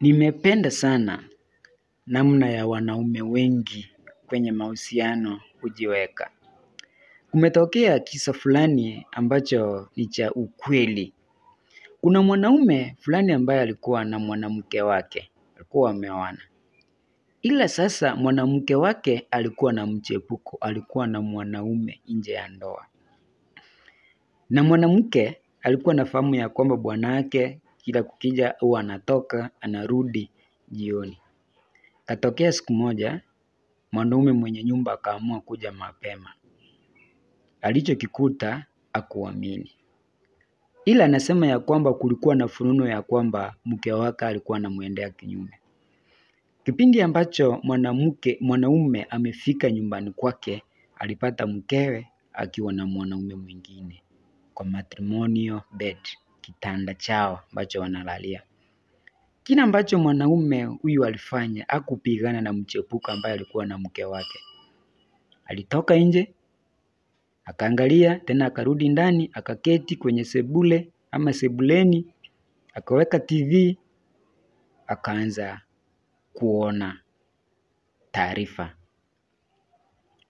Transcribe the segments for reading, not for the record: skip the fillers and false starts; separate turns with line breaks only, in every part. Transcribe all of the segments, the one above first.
Nimependa sana namna ya wanaume wengi kwenye mahusiano kujiweka. Kumetokea kisa fulani ambacho ni cha ukweli. Kuna mwanaume fulani ambaye alikuwa na mwanamke wake, alikuwa wameoana. Ila sasa mwanamke wake alikuwa na mchepuko, alikuwa na mwanaume nje ya ndoa. Na mwanamke alikuwa anafahamu ya kwamba bwanake kila kukija huwa anatoka, anarudi jioni. Katokea siku moja, mwanaume mwenye nyumba akaamua kuja mapema. Alichokikuta hakuamini. Ila anasema ya kwamba kulikuwa na fununu ya kwamba mke wake alikuwa anamuendea kinyume. Kipindi ambacho mwanaume amefika nyumbani kwake, alipata mkewe akiwa na mwanaume mwingine kwa matrimonial bed, kitanda chao ambacho wanalalia. Kile ambacho mwanaume huyu alifanya, hakupigana na mchepuko ambaye alikuwa na mke wake. Alitoka nje, akaangalia, tena akarudi ndani, akaketi kwenye sebule ama sebuleni, akaweka TV, akaanza kuona taarifa.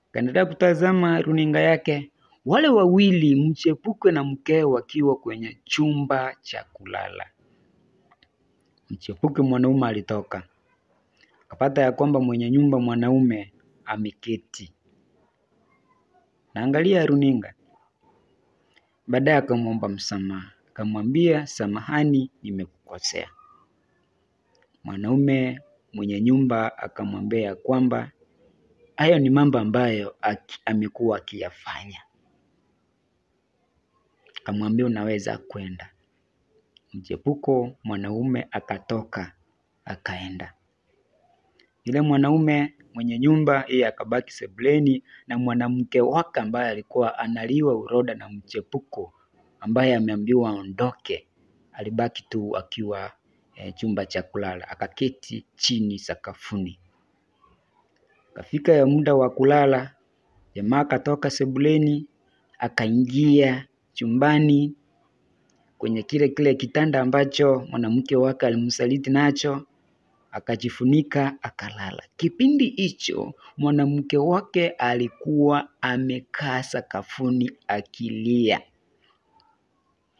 Akaendelea kutazama runinga yake, wale wawili mchepuko na mkewe wakiwa kwenye chumba cha kulala. Mchepuko mwanaume alitoka. Akapata ya kwamba mwenye nyumba mwanaume ameketi. Naangalia runinga. Baadaye akamwomba msamaha. Akamwambia samahani nimekukosea. Mwanaume mwenye nyumba akamwambia kwamba hayo ni mambo ambayo amekuwa akiyafanya. Akamwambia unaweza kwenda. Mchepuko mwanaume akatoka akaenda. Yule mwanaume mwenye nyumba yeye akabaki sebuleni na mwanamke wake ambaye alikuwa analiwa uroda na mchepuko ambaye ameambiwa aondoke, alibaki tu akiwa chumba cha kulala, akaketi chini sakafuni. Kafika ya muda wa kulala, jamaa akatoka sebuleni, akaingia chumbani kwenye kile kitanda ambacho mwanamke wake alimsaliti nacho, akajifunika akalala. Kipindi hicho mwanamke wake alikuwa amekaa sakafuni akilia.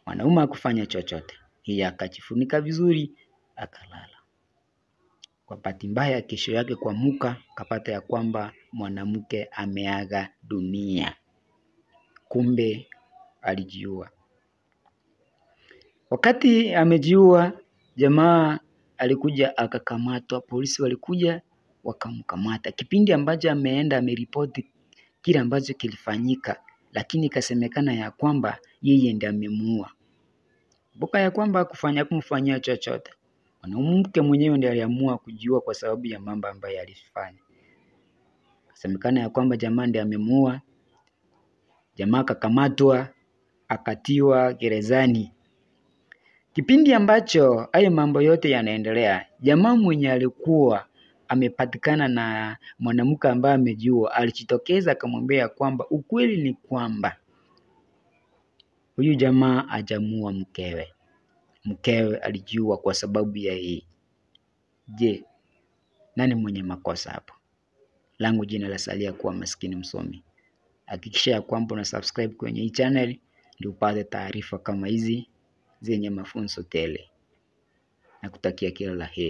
Mwanaume hakufanya chochote, yeye akajifunika vizuri akalala. Kwa bahati mbaya kesho yake kuamka akapata ya kwamba mwanamke ameaga dunia. Kumbe alijiua. Wakati amejiua, jamaa alikuja akakamatwa, polisi walikuja wakamkamata. Kipindi ambacho ameenda ameripoti kile ambacho kilifanyika, lakini ikasemekana ya kwamba yeye ndiye amemuua. Kumbuka ya kwamba kumfanyia chochote. Mwanamke mwenyewe ndiye aliamua kujiua kwa sababu ya mambo ambayo alifanya. Ikasemekana ya kwamba jamaa ndiye amemuua. Jamaa akakamatwa, akatiwa gerezani. Kipindi ambacho hayo mambo yote yanaendelea, jamaa mwenye alikuwa amepatikana na mwanamke ambaye amejiua alijitokeza akamwambia kwamba ukweli ni kwamba huyu jamaa hajamuua mkewe. Mkewe alijiua kwa sababu ya hii. Je, nani mwenye makosa hapo? Langu jina lasalia kuwa Maskini Msomi. Hakikisha ya kwamba una subscribe kwenye hii channel ndio upate taarifa kama hizi zenye mafunzo tele. Nakutakia kila la heri.